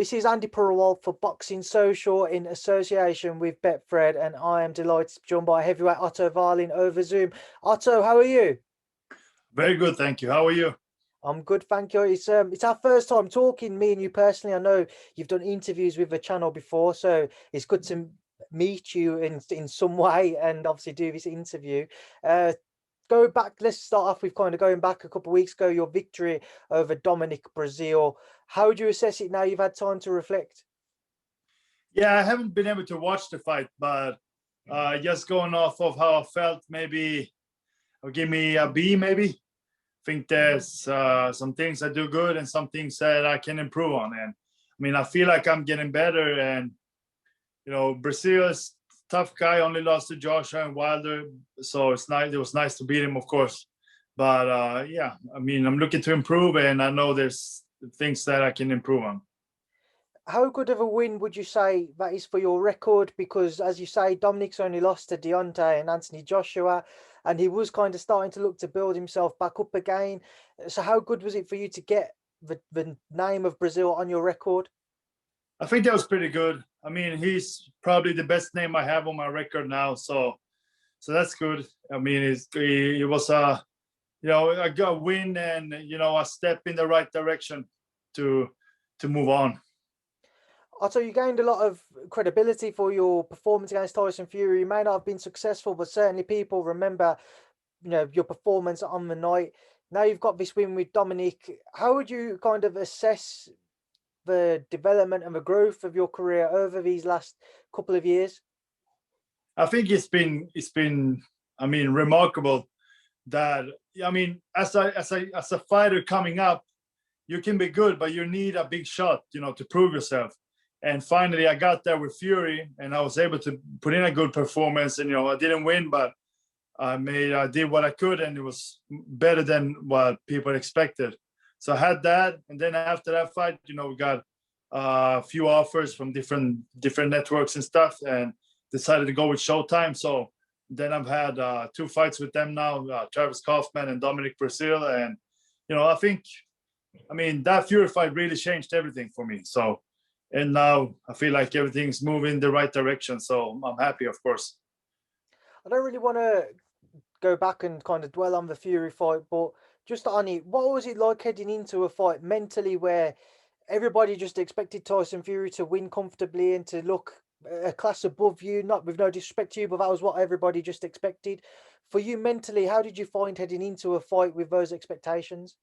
This is Andy Purewal for Boxing Social in association with Betfred, and I am delighted to be joined by heavyweight Otto Wallin over Zoom. Otto, how are you? Very good, thank you. How are you? I'm good, thank you. It's our first time talking, me and you personally. I know you've done interviews with the channel before, so it's good to meet you in some way and obviously do this interview. Go back, let's start off with kind of going back a couple of weeks ago, your victory over Dominic Breazeale. How would you assess it now you've had time to reflect? Yeah, I haven't been able to watch the fight, but just going off of how I felt, maybe give me a B, maybe. I think there's some things I do good and some things that I can improve on. And I mean, I feel like I'm getting better. And, you know, Breazeale is a tough guy, only lost to Joshua and Wilder. So it's nice. It was nice to beat him, of course. But yeah, I mean, I'm looking to improve, and I know there's things that I can improve on. How good of a win would you say that is for your record? Because as you say, Dominic's only lost to Deontay and Anthony Joshua, and he was kind of starting to look to build himself back up again. So how good was it for you to get the name of Breazeale on your record? I think that was pretty good. I mean, he's probably the best name I have on my record now, so that's good. I mean, he was a win and a step in the right direction to move on. Otto, you gained a lot of credibility for your performance against Tyson Fury. You may not have been successful, but certainly people remember, your performance on the night. Now you've got this win with Dominic. How would you kind of assess the development and the growth of your career over these last couple of years? I think it's been I mean, remarkable that, I mean, as a fighter coming up, you can be good, but you need a big shot, to prove yourself. And finally, I got there with Fury, and I was able to put in a good performance. And I didn't win, but I did what I could, and it was better than what people expected. So I had that, and then after that fight, we got a few offers from different networks and stuff, and decided to go with Showtime. So then I've had 2 fights with them now, Travis Kaufman and Dominic Breazeale, and I mean, that Fury fight really changed everything for me. So. And now I feel like everything's moving the right direction. So I'm happy, of course. I don't really want to go back and kind of dwell on the Fury fight, but just on it, what was it like heading into a fight mentally where everybody just expected Tyson Fury to win comfortably and to look a class above you, not with no disrespect to you, but that was what everybody just expected. For you mentally, how did you find heading into a fight with those expectations?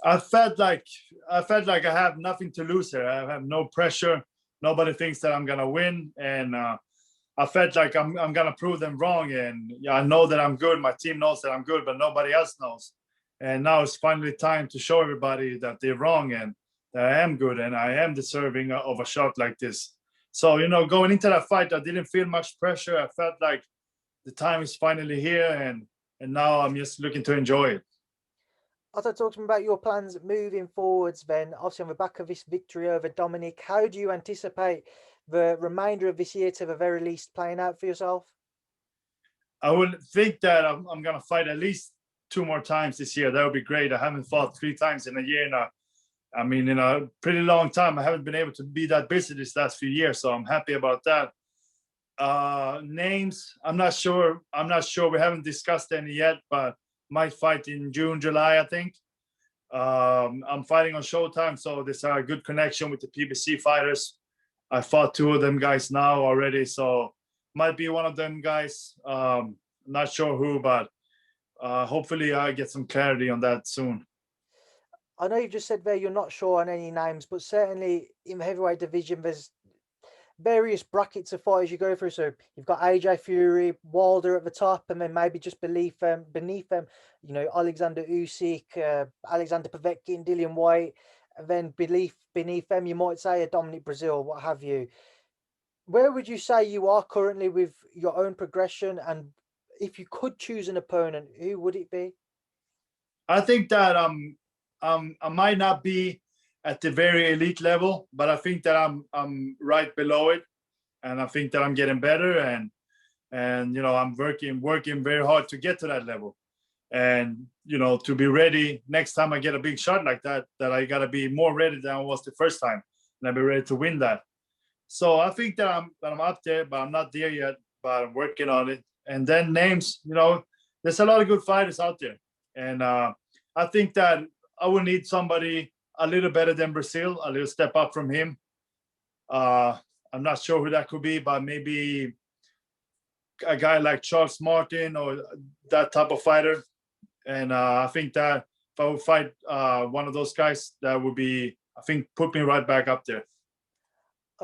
I felt like I have nothing to lose here. I have no pressure. Nobody thinks that I'm gonna win, and I felt like I'm gonna prove them wrong. And I know that I'm good. My team knows that I'm good, but nobody else knows. And now it's finally time to show everybody that they're wrong and that I am good and I am deserving of a shot like this. So going into that fight, I didn't feel much pressure. I felt like the time is finally here, and now I'm just looking to enjoy it. Also, talk to me about your plans moving forwards then. Obviously, on the back of this victory over Dominic, how do you anticipate the remainder of this year to the very least playing out for yourself? I would think that I'm going to fight at least 2 more times this year. That would be great. I haven't fought 3 times in a year now. I mean, in a pretty long time. I haven't been able to be that busy this last few years, so I'm happy about that. Names, I'm not sure. We haven't discussed any yet, but might fight in June, July, I think. I'm fighting on Showtime, so there's a good connection with the PBC fighters. I fought 2 of them guys now already, so might be one of them guys. Not sure who, but hopefully I get some clarity on that soon. I know you've just said there you're not sure on any names, but certainly in the heavyweight division, there's various brackets of fighters you go through. So you've got AJ Fury, Wilder at the top, and then maybe just beneath them, Alexander Usyk, Alexander Povetkin, Dillian Whyte, and then beneath them, you might say a Dominic Breazeale, what have you. Where would you say you are currently with your own progression? And if you could choose an opponent, who would it be? I think that I might not be at the very elite level, but I think that I'm right below it, and I think that I'm getting better, and I'm working very hard to get to that level, and to be ready next time I get a big shot like that I gotta be more ready than I was the first time. and I'll be ready to win that. So I think that I'm up there, but I'm not there yet. But I'm working on it. And then names, there's a lot of good fighters out there, and I think that I will need somebody a little better than Breazeale, a little step up from him. I'm not sure who that could be, but maybe a guy like Charles Martin or that type of fighter. And I think that if I would fight one of those guys, that would be, I think, put me right back up there.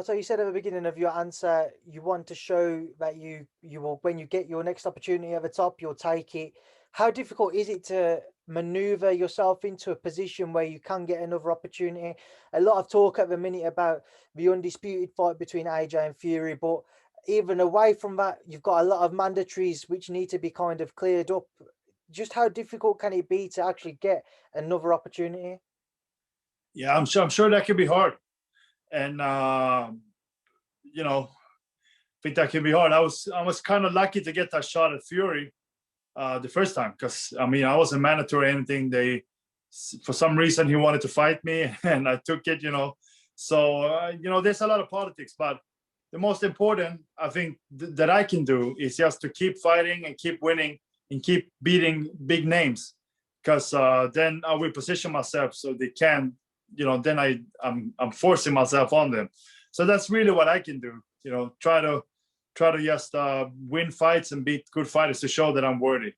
So you said at the beginning of your answer, you want to show that you will, when you get your next opportunity at the top, you'll take it. How difficult is it to maneuver yourself into a position where you can get another opportunity? A lot of talk at the minute about the undisputed fight between AJ and Fury, but even away from that, you've got a lot of mandatories which need to be kind of cleared up. Just how difficult can it be to actually get another opportunity? Yeah, I'm sure that can be hard. And I think that can be hard. I was kind of lucky to get that shot at Fury the first time, because I wasn't mandatory or anything. For some reason, he wanted to fight me, and I took it. So there's a lot of politics, but the most important, I think, that I can do is just to keep fighting and keep winning and keep beating big names, because then I will position myself so they can. Then I'm forcing myself on them. So that's really what I can do. Try to just win fights and beat good fighters to show that I'm worthy.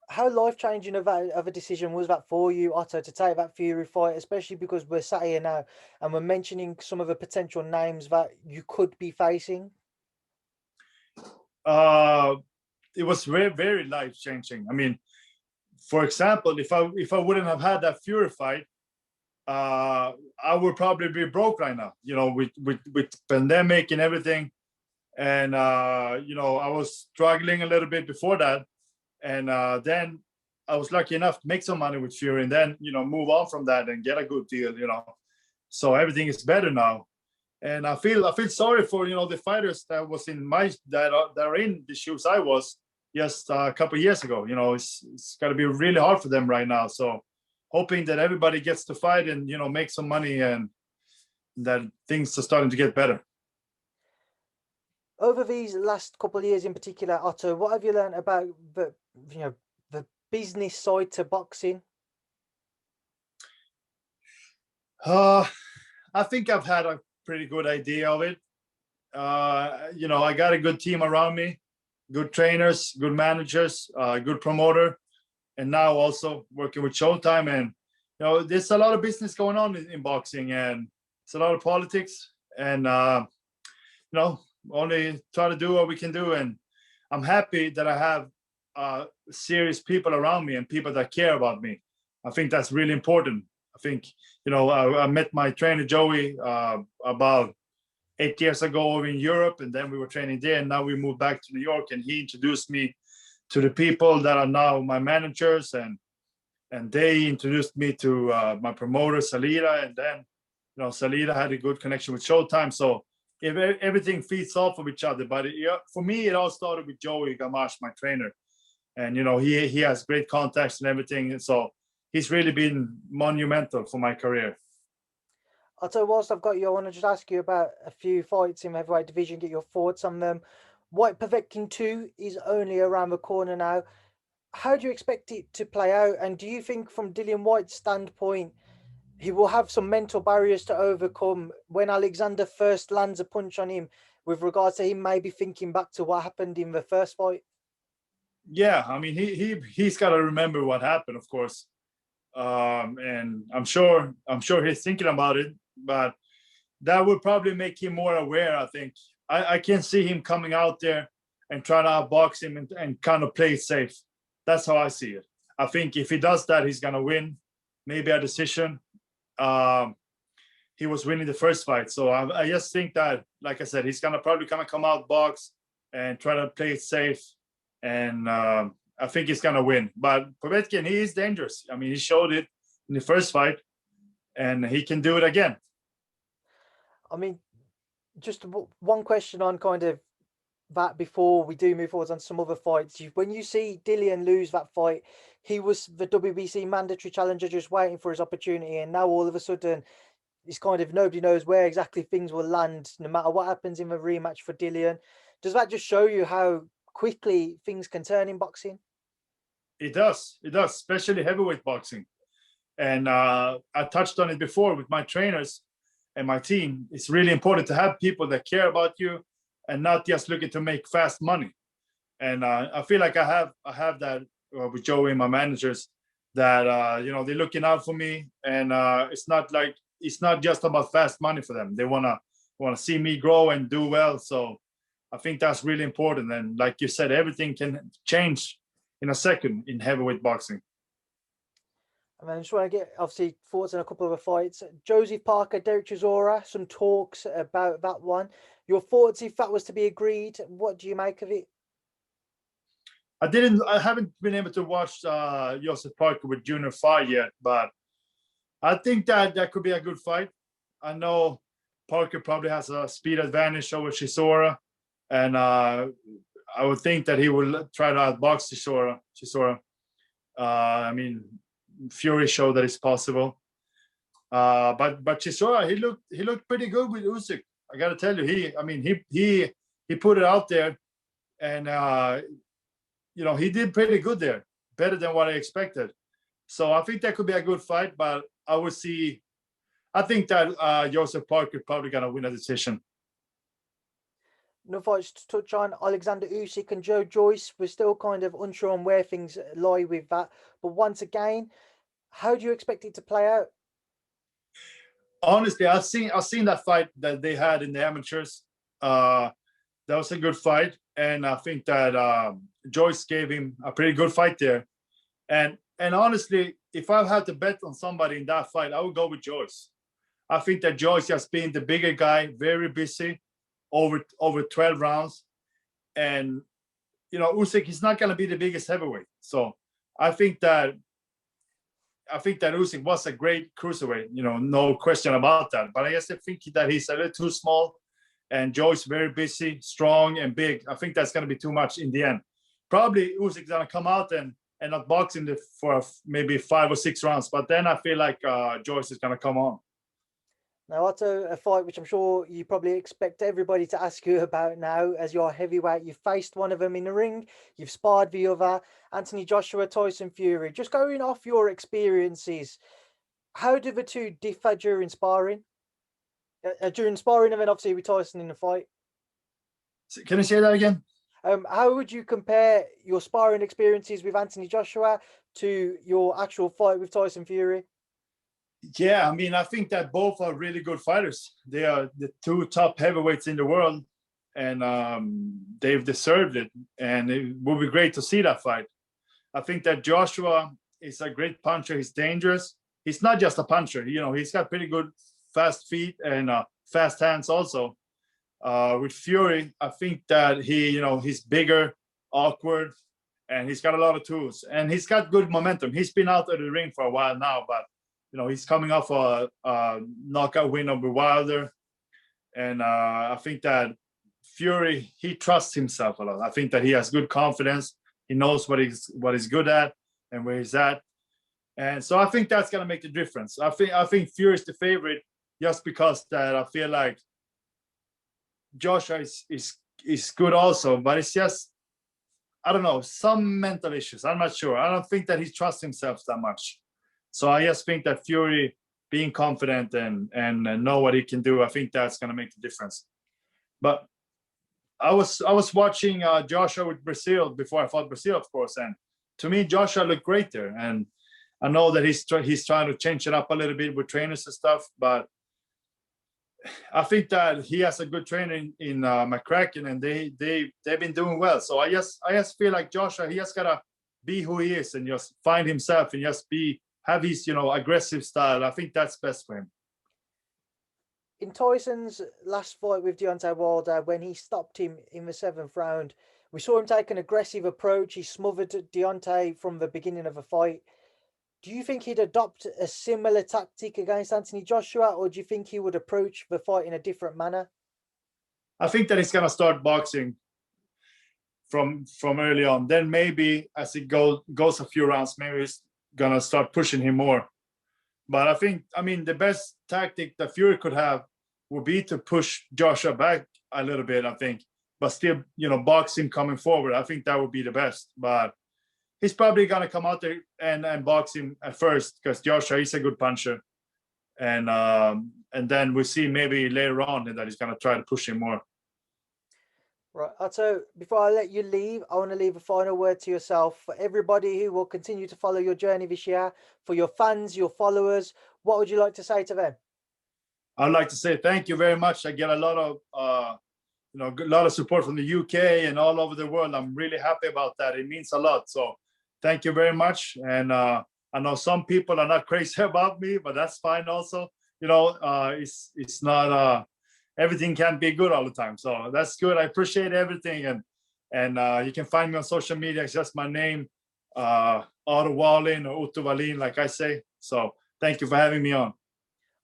How life-changing of a decision was that for you, Otto, to take that Fury fight, especially because we're sat here now and we're mentioning some of the potential names that you could be facing? It was very, very life-changing. For example, if I wouldn't have had that Fury fight, I would probably be broke right now, with pandemic and everything. And, I was struggling a little bit before that. And then I was lucky enough to make some money with Fury and then, move on from that and get a good deal, So everything is better now. And I feel sorry for, the fighters that was in that are in the shoes I was just a couple of years ago. It's got to be really hard for them right now. So hoping that everybody gets to fight and, make some money and that things are starting to get better. Over these last couple of years in particular, Otto, what have you learned about the business side to boxing? I think I've had a pretty good idea of it. I got a good team around me, good trainers, good managers, good promoter. And now also working with Showtime, and there's a lot of business going on in boxing, and it's a lot of politics, and only try to do what we can do. And I'm happy that I have serious people around me and people that care about me. I think that's really important. I think I met my trainer Joey about 8 years ago over in Europe, and then we were training there, and now we moved back to New York, and he introduced me to the people that are now my managers, and they introduced me to my promoter Salida, and then Salida had a good connection with Showtime. So if everything feeds off of each other, but for me it all started with Joey Gamache, my trainer, and he has great contacts and everything, and so he's really been monumental for my career. Otto, whilst I've got you, I want to just ask you about a few fights in the heavyweight division, get your thoughts on them. Whyte Povetkin 2 is only around the corner now. How do you expect it to play out? And do you think from Dillian Whyte's standpoint, he will have some mental barriers to overcome when Alexander first lands a punch on him, with regards to him maybe thinking back to what happened in the first fight? Yeah, he's got to remember what happened, of course. And I'm sure he's thinking about it, but that would probably make him more aware. I think I can see him coming out there and trying to outbox him and kind of play it safe. That's how I see it. I think if he does that, he's gonna win, maybe a decision. He was winning the first fight, so I just think that, like I said, he's gonna probably come out box and try to play it safe, and I think he's gonna win. But Povetkin, he is dangerous. He showed it in the first fight, and he can do it again. Just one question on kind of that before we do move forward on some other fights. When you see Dillian lose that fight, he was the WBC mandatory challenger just waiting for his opportunity, and now all of a sudden it's kind of nobody knows where exactly things will land, no matter what happens in the rematch for Dillian. Does that just show you how quickly things can turn in boxing? It does, especially heavyweight boxing. And I touched on it before with my trainers and my team. It's really important to have people that care about you and not just looking to make fast money. And I feel like I have that with Joey and my managers, that you know, they're looking out for me, and it's not just about fast money for them. They wanna see me grow and do well. So I think that's really important. And like you said, everything can change in a second in heavyweight boxing. I mean, I just want to get, obviously, thoughts on a couple of the fights. Joseph Parker, Derek Chisora, some talks about that one. Your thoughts if that was to be agreed? What do you make of it? I haven't been able to watch Joseph Parker with Junior fight yet, but I think that could be a good fight. I know Parker probably has a speed advantage over Chisora, and I would think that he will try to outbox Chisora. I mean, Fury showed that it's possible. But Chisora, he looked pretty good with Usyk. I got to tell you, he put it out there, and you know, he did pretty good there, better than what I expected. So I think that could be a good fight, but I think that Joseph Parker probably gonna win a decision. No fights to touch on. Alexander Usyk and Joe Joyce. We're still kind of unsure on where things lie with that. But once again, how do you expect it to play out? Honestly, I've seen that fight that they had in the amateurs. That was a good fight, and I think that Joyce gave him a pretty good fight there. And honestly, if I had to bet on somebody in that fight, I would go with Joyce. I think that Joyce has been the bigger guy, very busy, over 12 rounds, and you know, Usyk is not going to be the biggest heavyweight. So I think that Usyk was a great cruiserweight, you know, no question about that. But I guess I think that he's a little too small, and Joyce very busy, strong, and big. I think that's going to be too much in the end. Probably Usyk's going to come out and not box for maybe 5 or 6 rounds. But then I feel like Joyce is going to come on. Now, Otto, a fight which I'm sure you probably expect everybody to ask you about now, as you're heavyweight. You've faced one of them in the ring, you've sparred the other, Anthony Joshua, Tyson Fury. Just going off your experiences, how do the two differ during sparring? And then obviously with Tyson in the fight. Can you say that again? How would you compare your sparring experiences with Anthony Joshua to your actual fight with Tyson Fury? Yeah, I mean, I think that both are really good fighters. They are the two top heavyweights in the world, and they've deserved it. And it would be great to see that fight. I think that Joshua is a great puncher. He's dangerous. He's not just a puncher. You know, he's got pretty good fast feet and fast hands also. With Fury, I think that he's bigger, awkward, and he's got a lot of tools. And he's got good momentum. He's been out of the ring for a while now, but you know, he's coming off a knockout win over Wilder. And I think that Fury, he trusts himself a lot. I think that he has good confidence. He knows what he's good at and where he's at. And so I think that's going to make the difference. I think Fury's the favorite just because that I feel like Joshua is good also, but it's just, I don't know, some mental issues. I'm not sure. I don't think that he trusts himself that much. So I just think that Fury being confident and know what he can do, I think that's going to make the difference. But I was watching Joshua with Breazeale before I fought Breazeale, of course, and to me Joshua looked great there. And I know that he's trying to change it up a little bit with trainers and stuff, but I think that he has a good trainer in McCracken, and they've been doing well. So I just feel like Joshua, he just gotta be who he is and just find himself and just have his aggressive style. I think that's best for him. In Tyson's last fight with Deontay Wilder, when he stopped him in the 7th round, we saw him take an aggressive approach. He smothered Deontay from the beginning of the fight. Do you think he'd adopt a similar tactic against Anthony Joshua, or do you think he would approach the fight in a different manner? I think that he's going to start boxing from early on. Then maybe as it goes a few rounds, maybe he's going to start pushing him more. But I mean, the best tactic that Fury could have would be to push Joshua back a little bit, I think, but still, box him coming forward. I think that would be the best. But he's probably going to come out there and box him at first, because Joshua is a good puncher. And then we'll see maybe later on that he's going to try to push him more. Right, Otto, before I let you leave, I want to leave a final word to yourself. For everybody who will continue to follow your journey this year, for your fans, your followers, what would you like to say to them? I'd like to say thank you very much. I get a lot of a lot of support from the UK and all over the world. I'm really happy about that. It means a lot. So thank you very much. And I know some people are not crazy about me, but that's fine also. It's not everything can't be good all the time. So that's good. I appreciate everything. And you can find me on social media. It's just my name, Otto Wallin or Otto Wallin, like I say. So thank you for having me on.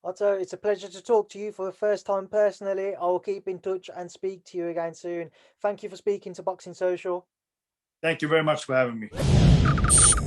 Otto, it's a pleasure to talk to you for the first time personally. I will keep in touch and speak to you again soon. Thank you for speaking to Boxing Social. Thank you very much for having me.